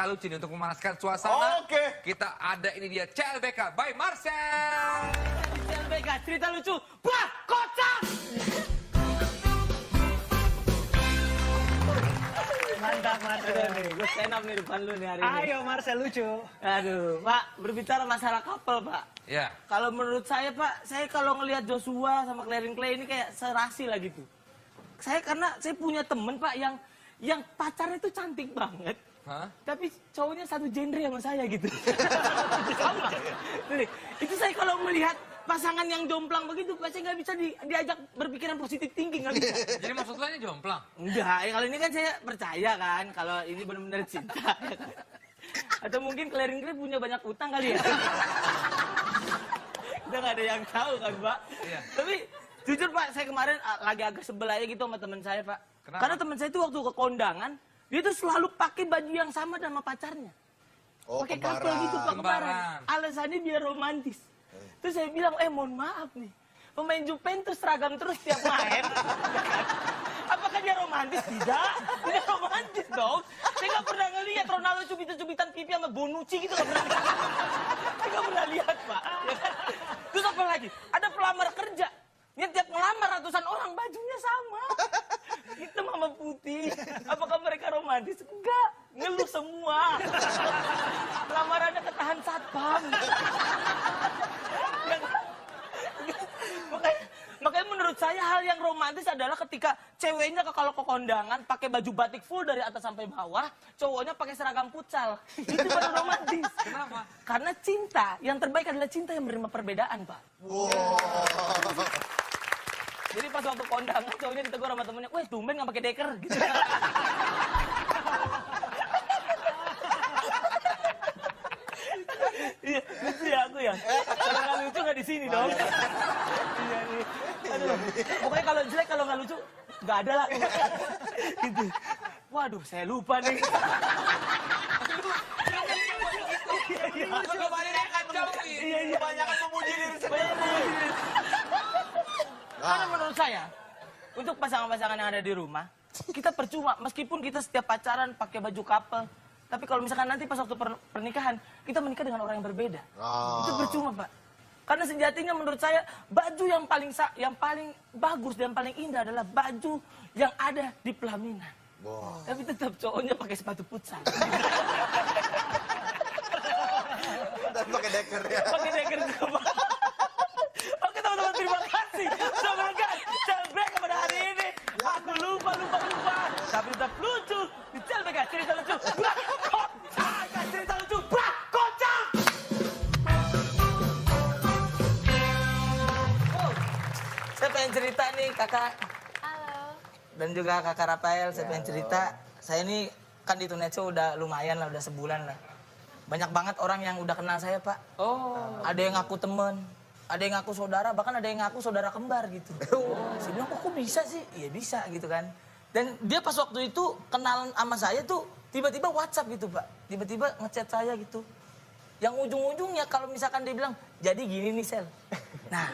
lucu nih untuk memanaskan suasana. Oke. Kita ada ini dia CLBK by Marcel. CLBK cerita lucu, bah kocak. Mantap nih, gue stand up nih depan lu nih hari ini. Ayo Marcel lucu. Aduh, Pak, berbicara masalah couple, Pak. Ya. Kalau menurut saya, Pak, saya kalau ngelihat Joshua sama Clarin Clay ini kayak serasi lah gitu. Karena saya punya temen, Pak, yang pacarnya itu cantik banget. Hah? Tapi cowoknya satu genre sama saya gitu. Nih, itu saya kalau melihat pasangan yang jomplang begitu, Pak, saya nggak bisa diajak berpikiran positif thinking, nggak bisa. Jadi maksud lo ini jomplang? Enggak, ya kalau ini kan saya percaya kan, kalau ini benar-benar cinta. Atau mungkin Clarin Clay punya banyak utang kali ya. Kita nggak ada yang tahu kan, Pak. Iya. Tapi jujur, Pak, saya kemarin lagi agak sebel aja gitu sama teman saya, Pak. Kenapa? Karena teman saya itu waktu ke kondangan, dia tuh selalu pakai baju yang sama sama pacarnya. Oh, Pakai couple gitu, Pak, Kembaran. Alasannya biar romantis. Terus saya bilang, mohon maaf nih, pemain Juventus seragam terus tiap main. Apakah dia romantis? Tidak romantis dong. Saya nggak pernah ngelihat Ronaldo cubit-cubitan pipi sama Bonucci gitu, nggak pernah. Saya nggak pernah lihat, Pak. Ya kan? Terus apa lagi? Ada pelamar kerja. Yang tiap ngelamar ratusan orang bajunya sama. Hitam sama putih. Apakah mereka romantis? Enggak. Ngeluh semua. Lamarannya ketahan satpam. Makanya menurut saya hal yang romantis adalah ketika ceweknya kalau ke kondangan pakai baju batik full dari atas sampai bawah, cowoknya pakai seragam futsal. Itu baru romantis. Kenapa? Karena cinta yang terbaik adalah cinta yang menerima perbedaan, Pak. Wow. Jadi pas waktu kondangan cowoknya ditegur sama temennya, "Weh, tumben nggak pakai deker?" Gitu. Iya, lucu ya aku ya. Kalau nggak lucu nggak di sini dong. Iya nih. Aduh, pokoknya kalau jelek kalau nggak lucu nggak ada lah. Gitu. Waduh, saya lupa nih. Kebanyakan memuji diri sendiri. Karena menurut saya, untuk pasangan-pasangan yang ada di rumah, kita percuma meskipun kita setiap pacaran pakai baju couple. Tapi kalau misalkan nanti pas waktu pernikahan, kita menikah dengan orang yang berbeda. Itu percuma, Pak. Karena sejatinya menurut saya, baju yang paling bagus dan paling indah adalah baju yang ada di pelaminan. Wow. Tapi tetap cowoknya pakai sepatu futsal. Dan pakai deker ya. Pakai deker juga, Pak. Oke, teman-teman, terima kasih. Semoga CLBK pada hari ini. Aku lupa. Tapi tetap lucu. Di CLBK cerita lucu. Cerita lucu. Kocak. Saya pengen cerita nih, Kakak. Halo. Dan juga Kakak Rafael, saya pengen cerita. Saya ini kan di Tonight Show udah lumayan lah, udah sebulan lah. Banyak banget orang yang udah kenal saya, Pak. Oh. Ada yang ngaku temen, ada yang ngaku saudara, bahkan ada yang ngaku saudara kembar gitu. Saya bilang, kok bisa sih? Iya bisa gitu kan. Dan dia pas waktu itu kenalan sama saya tuh tiba-tiba WhatsApp gitu, Pak. Tiba-tiba ngechat saya gitu. Yang ujung-ujungnya kalau misalkan dia bilang, jadi gini nih, Sel. Nah,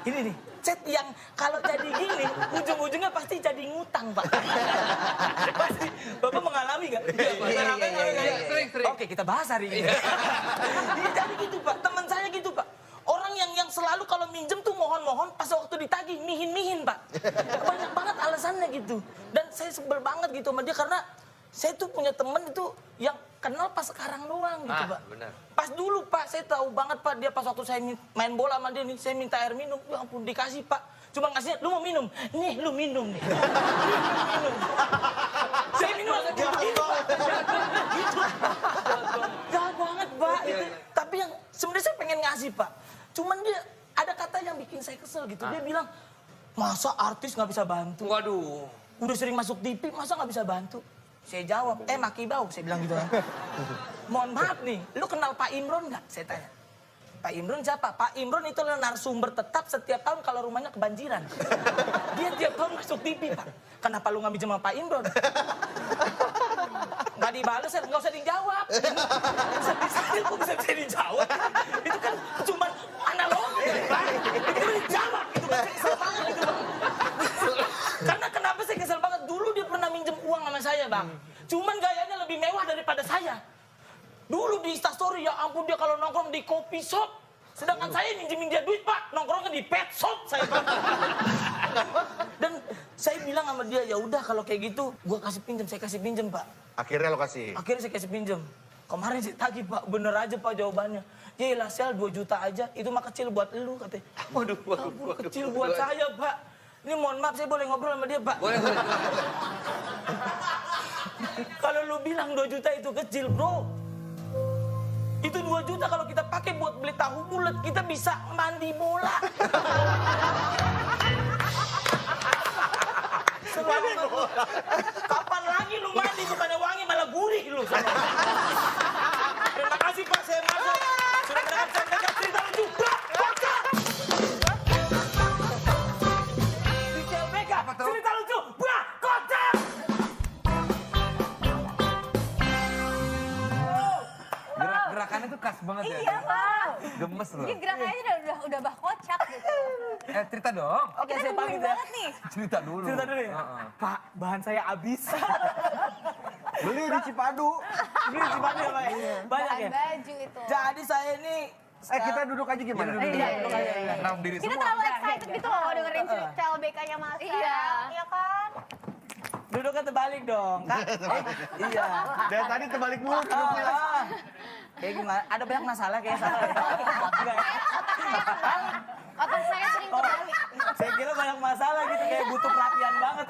ini nih, chat yang kalau jadi gini, ujung-ujungnya pasti jadi ngutang, Pak. Pasti. Bapak mengalami nggak? Iya. Sering. Oke, kita bahas hari ini. Iya, jadi gitu, Pak. Teman saya gitu, Pak. Orang yang selalu kalau minjem tuh mohon-mohon, pas waktu ditagih, mihin-mihin, Pak. Banyak banget alasannya gitu. Dan saya sebel banget gitu sama dia, karena saya tuh punya temen itu yang kenal pas sekarang doang gitu, Pak. Benar. Pas dulu, Pak, saya tahu banget, Pak, dia pas waktu saya main bola sama dia nih, saya minta air minum, ya ampun, dikasih, Pak. Cuma ngasihnya, lu mau minum? Nih, lu minum nih. Minum. Saya minum agak gitu, Pak. Jahat banget, Pak. Itu. Tapi yang sebenarnya saya pengen ngasih, Pak. Cuman dia ada kata yang bikin saya kesel gitu. Dia bilang, masa artis nggak bisa bantu? Waduh. Udah sering masuk TV, masa nggak bisa bantu? Saya jawab, maki bau, saya bilang gitu kan. Mohon maaf nih, lu kenal Pak Imron nggak? Saya tanya. Pak Imron siapa? Pak Imron itu adalah narasumber tetap setiap tahun kalau rumahnya kebanjiran. Dia tiap tahun masuk TV, Pak. Kenapa lu nggak pinjam sama Pak Imron? Nggak dibales, nggak usah dijawab. Kok bisa dijawab? Itu kan cuma analogi, Pak. Itu dijawab, itu kan kesel banget itu, Bang. Karena kenapa saya kesel banget? Dulu dia pernah minjem uang sama saya, Bang. Cuman gayanya lebih mewah daripada saya. di Instastory, ya ampun dia kalau nongkrong di coffee shop. Sedangkan saya minjemin dia duit, Pak. Nongkrongnya di pet shop saya, Pak. Dan saya bilang sama dia, ya udah kalau kayak gitu, gua kasih pinjam, saya kasih pinjam, Pak. Akhirnya lo kasih. Akhirnya saya kasih pinjam. Kemarin saya tagih, Pak. Bener aja, Pak, jawabannya. Yelah, Sel, 2 juta aja. Itu mah kecil buat lu, katanya. Waduh. Kecil buat saya, Pak. Ini mohon maaf, saya boleh ngobrol sama dia, Pak. Boleh. Kalau lu bilang 2 juta itu kecil, bro. Itu 2 juta kalau kita pakai buat beli tahu bulat, kita bisa mandi bola. Kapan lagi lu mandi bukannya wangi malah gurih lu. Terima kasih Pak, saya masuk. Sudah mendengar sampaikan cerita lucu. Kocak. Di CLBK, cerita lucu. Bah, kocak. Gerakannya tuh khas banget ya. Iya, Pak. Gemes loh. Ini gerakannya udah bah kocak gitu. Cerita dong. Oke, Kita saya nungguin pamit ya. banget nih. Cerita dulu. Cerita dulu ya. Pak, bahan saya habis. Beli di Cipadu. Beli di mana ya, Pak? Banyak Bahan ya? baju itu. Jadi saya ini... Kita duduk aja gimana? Iya. Kenapa diri Kita semua? terlalu excited gitu loh dengerin cerita CLBK-nya Mas. Iya. Iya kan? Duduknya terbalik dong, Kak. Iya. Dari tadi terbalik mulu. Kayak gimana? Ada banyak masalah kayak salah. Enggak ya? Otak saya sering kembali. Saya kira banyak masalah gitu, kayak butuh perhatian banget.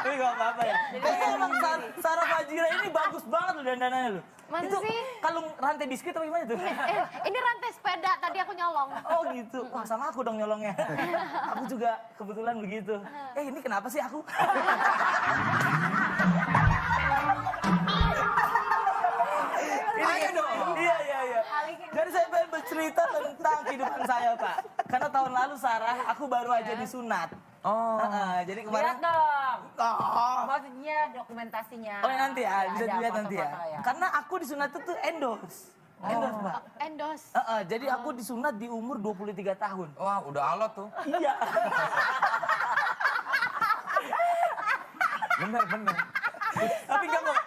Tapi gak apa-apa ya. Kayaknya emang Sarah Fajira ini bagus banget loh dandanannya loh. Masa Itu sih? kalung rantai biskuit atau gimana tuh? Ini rantai sepeda, tadi aku nyolong. Oh gitu, wah sama aku dong nyolongnya. Aku juga kebetulan begitu. Ini kenapa sih aku? Ayo dong. Iya. Jadi saya pengen bercerita tentang kehidupan saya, Pak. Karena tahun lalu Sarah, aku baru aja disunat. Oh. Jadi kemarin... Lihat dong. Oh. Maksudnya dokumentasinya. Oh nanti ya, bisa Ada dilihat nanti ya. foto-foto Karena aku disunat itu endorse. Endorse, Pak. Endos. Jadi aku disunat di umur 23 tahun. Wah, udah alot tuh. Iya. Bener. Tapi enggak kok.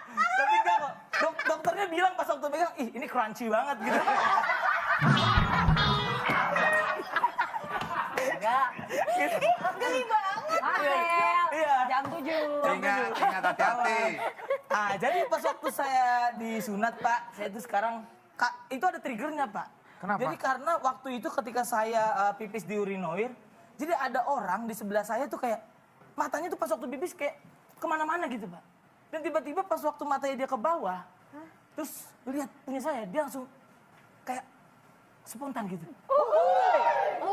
Dokternya bilang pas waktu pegang, ih ini crunchy banget gitu. Enggak. Geli banget. Marcel. Iya. Jam 7. Ingat hati-hati. Jadi pas waktu saya disunat, Pak, saya itu sekarang, Kak, itu ada triggernya, Pak. Kenapa? Jadi karena waktu itu ketika saya pipis di urinoir, jadi ada orang di sebelah saya tuh kayak, matanya tuh pas waktu pipis kayak kemana-mana gitu, Pak. Dan tiba-tiba pas waktu matanya dia ke bawah, terus lihat punya saya, dia langsung kayak spontan gitu.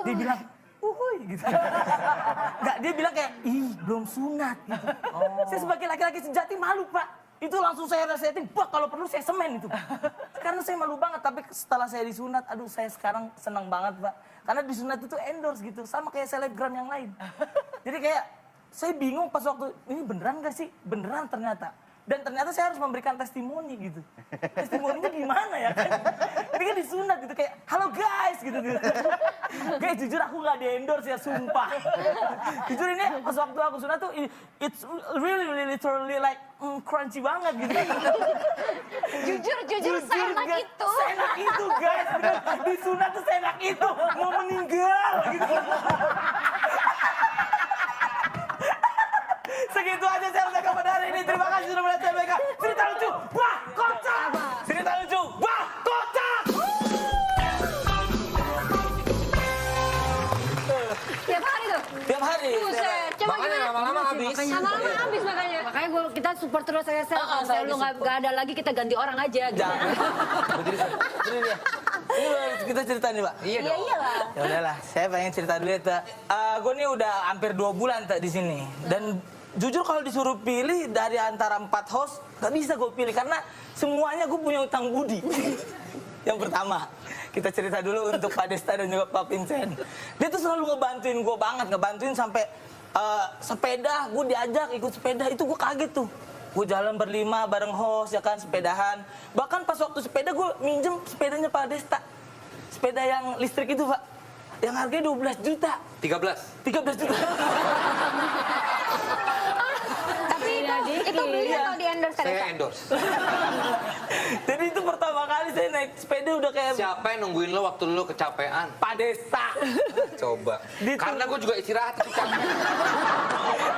Dia bilang, uhuy gitu. Enggak, dia bilang kayak, ih belum sunat gitu. Saya sebagai laki-laki sejati malu, Pak. Itu langsung saya resetin, Pak kalau perlu saya semen itu. Karena saya malu banget, tapi setelah saya disunat, aduh saya sekarang senang banget, Pak. Karena disunat itu endorse gitu, sama kayak selebgram yang lain. Jadi kayak, saya bingung pas waktu, ini beneran gak sih? Beneran ternyata. Dan ternyata saya harus memberikan testimoni gitu. Testimoninya gimana ya kan? Ini kan disunat gitu, kayak, halo guys gitu. Kayak jujur aku gak di-endorse ya, sumpah. Jujur ini pas waktu aku sunat tuh, it's really literally like crunchy banget gitu. Jujur seenak guys. itu. Seenak itu guys, bener. Disunat tuh seenak itu, mau meninggal gitu. Segitu aja CLBK pada hari ini. Terima kasih sudah melihat CLBK. Cerita lucu, wah kocak. Cerita lucu, wah kocak. Tiap hari tuh. Tiap hari. Buset, coba Makanya gimana? lama-lama habis. Lama-lama habis makanya. Makanya kita support terus saya Sel. Kalau saya lu nggak ada lagi kita ganti orang aja. Gitu. Jangan. Ini dia. Ini kita cerita nih, Pak. Iya dong. Iyalah. Ya udahlah, saya pengen cerita dulu ya, Tak. Gue nih udah hampir 2 bulan Tak di sini. Dan jujur kalau disuruh pilih dari antara 4 host, gak bisa gue pilih karena semuanya gue punya utang budi. Yang pertama, kita cerita dulu untuk Pak Desta dan juga Pak Vincent. Dia tuh selalu ngebantuin gue banget, ngebantuin sampai sepeda, gue diajak ikut sepeda, itu gue kaget tuh. Gue jalan berlima bareng host, ya kan, sepedahan. Bahkan pas waktu sepeda gue minjem sepedanya Pak Desta. Sepeda yang listrik itu, Pak. Yang harganya 12 juta. 13. 13 juta. Tapi itu Itu beli Iya. atau di endorse Saya Reza? endorse. Jadi itu pertama kali saya naik sepeda udah kayak Siapa yang nungguin lo waktu lo kecapean? Pak Desa. Coba. Karena gue juga istirahat tapi capek.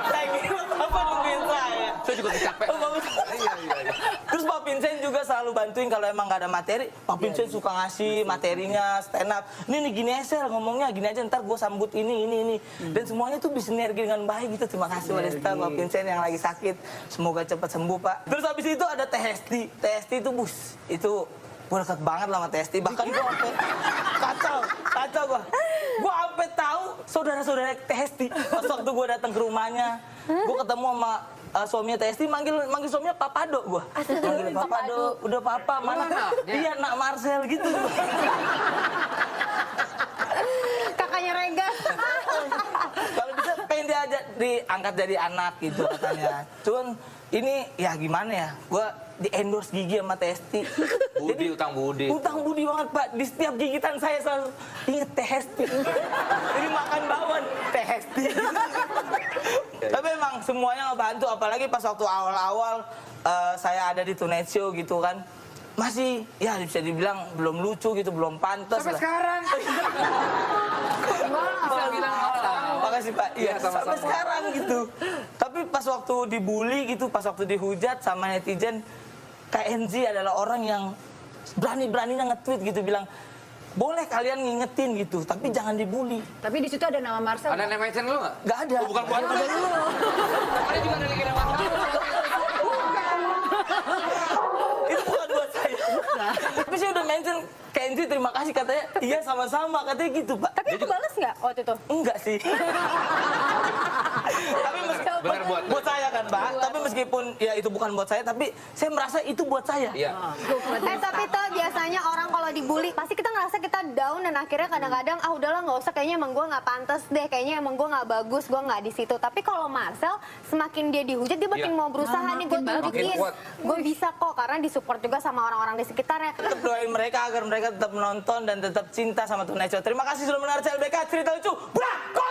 Saya kira apa nungguin saya. Saya juga kecapean. Oh, bagus. Iya. Terus Pak Vincent juga selalu bantuin kalau emang nggak ada materi. Pak Vincent suka ngasih materinya stand up. Ini gini aja ngomongnya gini aja ntar gue sambut ini. Dan semuanya tuh bersinergi dengan baik gitu. Terima kasih Pak Desta, Pak Vincent yang lagi sakit. Semoga cepat sembuh Pak. Terus habis itu ada Teh Hesti. Teh Hesti itu itu gue dekat banget lah sama Teh Hesti. Bahkan gue sampai kacau gue. Gue sampai tahu saudara-saudara Teh Hesti. Pas waktu gue datang ke rumahnya, gue ketemu sama suaminya Teh Hesti, manggil suaminya Papado gue. Manggil Papado, udah papa, mana? Iya, nak Marcel gitu. Kakaknya Rega. Kalau bisa pengen dia diangkat jadi anak gitu katanya. Cuman ini ya gimana ya, gue di endorse gigi sama Teh Hesti. Budi, utang budi. Utang budi banget Pak, di setiap gigitan saya selalu inget Teh Hesti. Jadi makan bakwan Teh Hesti. Tapi emang semuanya ngebantu, apalagi pas waktu awal-awal saya ada di Tonight Show gitu kan. Masih ya bisa dibilang belum lucu gitu, belum pantas Sampai lah. sekarang. Bisa bilang Makasih Pak. Iya, sama-sama. sampai sekarang gitu. Tapi pas waktu dibully gitu, pas waktu dihujat sama netizen, KNZ adalah orang yang berani-beraninya nge-tweet gitu bilang, boleh kalian ngingetin gitu, tapi jangan dibully. Tapi di situ ada nama Marcel. Ada yang mention lu nggak? Gak ada. Oh, bukan buat lu. Ada juga ada lagi nama lu. Itu bukan buat saya. Tapi saya udah mention KNZ terima kasih katanya. Iya sama-sama katanya gitu Pak. Tapi aku balas nggak waktu itu? Enggak sih. Tapi Benar buat saya kan Pak. Tapi meskipun ya itu bukan buat saya, tapi saya merasa itu buat saya. Iya. Tapi tuh biasanya orang kalau dibully pasti kita ngerasa kita down dan akhirnya kadang-kadang udahlah nggak usah, kayaknya emang gue nggak pantas deh, kayaknya emang gue nggak bagus, gue nggak di situ. Tapi kalau Marcel semakin dia dihujat dia makin Iya. mau berusaha nih, gue tunjukin Makin kuat. gue bisa kok, karena disupport juga sama orang-orang di sekitarnya. Tetap doain mereka agar mereka tetap menonton dan tetap cinta sama Tonight Show. Terima kasih sudah menonton CLBK Cerita Lucu. Brakot!